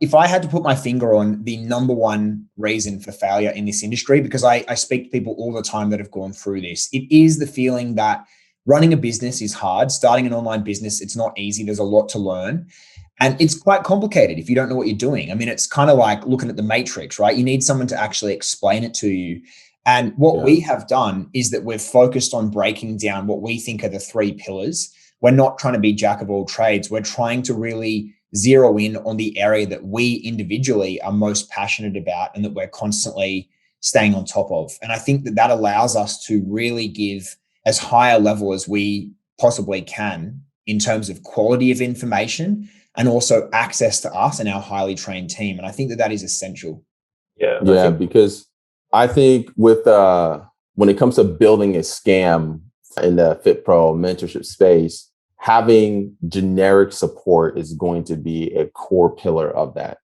if I had to put my finger on the number one reason for failure in this industry, because I speak to people all the time that have gone through this, it is the feeling that running a business is hard. Starting an online business, it's not easy. There's a lot to learn. And it's quite complicated if you don't know what you're doing. I mean, it's kind of like looking at the Matrix, right? You need someone to actually explain it to you. And what we have done is that we've focused on breaking down what we think are the three pillars. We're not trying to be jack of all trades. We're trying to really zero in on the area that we individually are most passionate about and that we're constantly staying on top of. And I think that that allows us to really give as high a level as we possibly can in terms of quality of information and also access to us and our highly trained team. And I think that that is essential. Yeah, because I think with when it comes to building a scam in the FitPro mentorship space, having generic support is going to be a core pillar of that,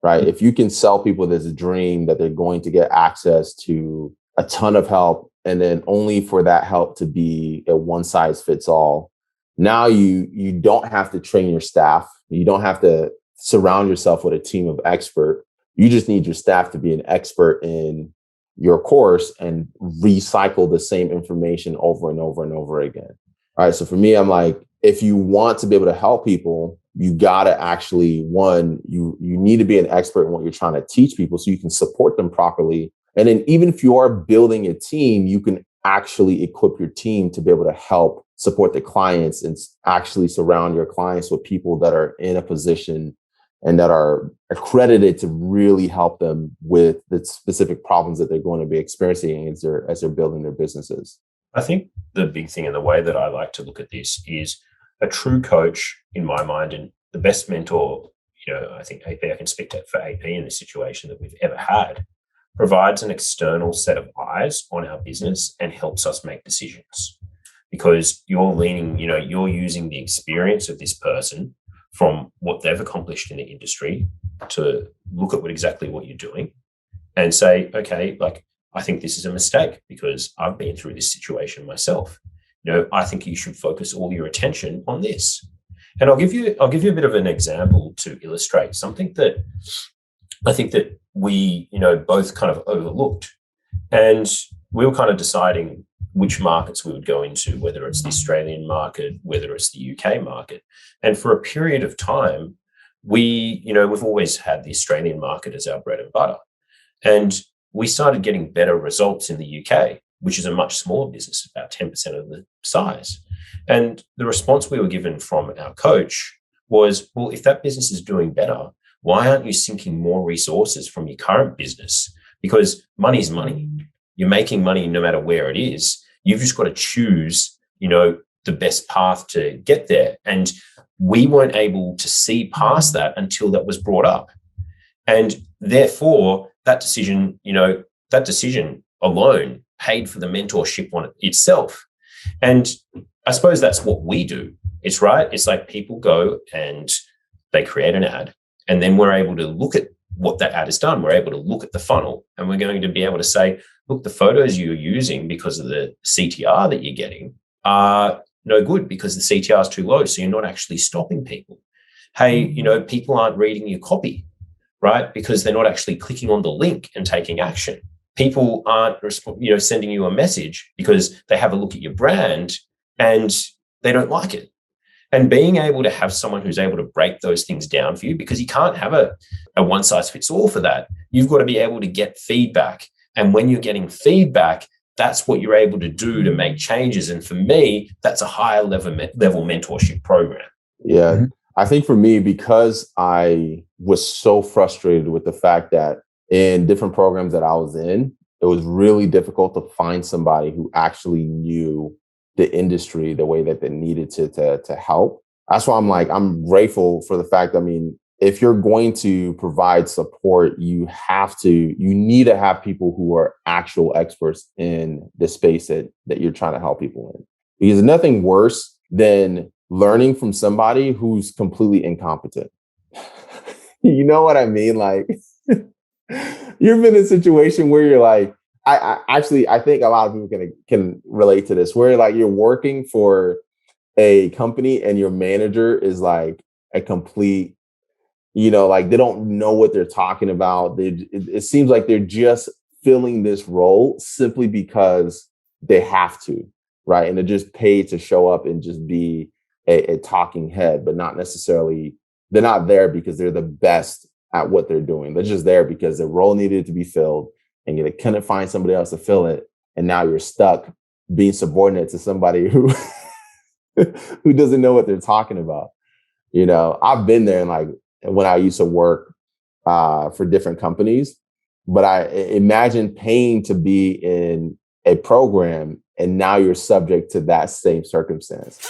right? If you can sell people this dream that they're going to get access to a ton of help, and then only for that help to be a one size fits all, now you don't have to train your staff. You don't have to surround yourself with a team of experts. You just need your staff to be an expert in your course and recycle the same information over and over and over again. All right. So for me, I'm like, if you want to be able to help people, you got to actually, one, you need to be an expert in what you're trying to teach people so you can support them properly. And then even if you are building a team, you can actually equip your team to be able to help support the clients and actually surround your clients with people that are in a position and that are accredited to really help them with the specific problems that they're going to be experiencing as they're building their businesses. I think the big thing and the way that I like to look at this is a true coach, in my mind, and the best mentor, I think AP, I can speak to for AP in this situation that we've ever had, provides an external set of eyes on our business and helps us make decisions. Because you're leaning, you're using the experience of this person from what they've accomplished in the industry to look at exactly what you're doing and say, okay, like, I think this is a mistake because I've been through this situation myself. I think you should focus all your attention on this. And I'll give you a bit of an example to illustrate something that I think that we, both kind of overlooked. And we were kind of deciding which markets we would go into, whether it's the Australian market, whether it's the UK market. And for a period of time, we've always had the Australian market as our bread and butter. And we started getting better results in the UK, which is a much smaller business, about 10% of the size. And the response we were given from our coach was, well, if that business is doing better, why aren't you sinking more resources from your current business? Because money is money. You're making money no matter where it is. You've just got to choose, the best path to get there. And we weren't able to see past that until that was brought up. And therefore, that decision alone paid for the mentorship on itself. And I suppose that's what we do. It's right. It's like people go and they create an ad, and then we're able to look at what that ad has done. We're able to look at the funnel, and we're going to be able to say, look, the photos you're using because of the CTR that you're getting are no good because the CTR is too low. So you're not actually stopping people. Hey, people aren't reading your copy, right? Because they're not actually clicking on the link and taking action. People aren't, sending you a message because they have a look at your brand and they don't like it. And being able to have someone who's able to break those things down for you, because you can't have a one size fits all for that. You've got to be able to get feedback. And when you're getting feedback, that's what you're able to do to make changes. And for me, that's a higher level mentorship program. Yeah. Mm-hmm. I think for me, because I was so frustrated with the fact that in different programs that I was in, it was really difficult to find somebody who actually knew the industry the way that they needed to help. That's why I'm grateful for the fact, if you're going to provide support, you need to have people who are actual experts in the space that you're trying to help people in. Because there's nothing worse than learning from somebody who's completely incompetent. You know what I mean? Like, you've been in a situation where you're like, I think a lot of people can relate to this, where like you're working for a company and your manager is like a complete Like they don't know what they're talking about. It seems like they're just filling this role simply because they have to, right? And they're just paid to show up and just be a talking head, but not necessarily, they're not there because they're the best at what they're doing. They're just there because the role needed to be filled and you couldn't find somebody else to fill it. And now you're stuck being subordinate to somebody who who doesn't know what they're talking about. I've been there, and like when I used to work for different companies, but I imagine paying to be in a program and now you're subject to that same circumstance.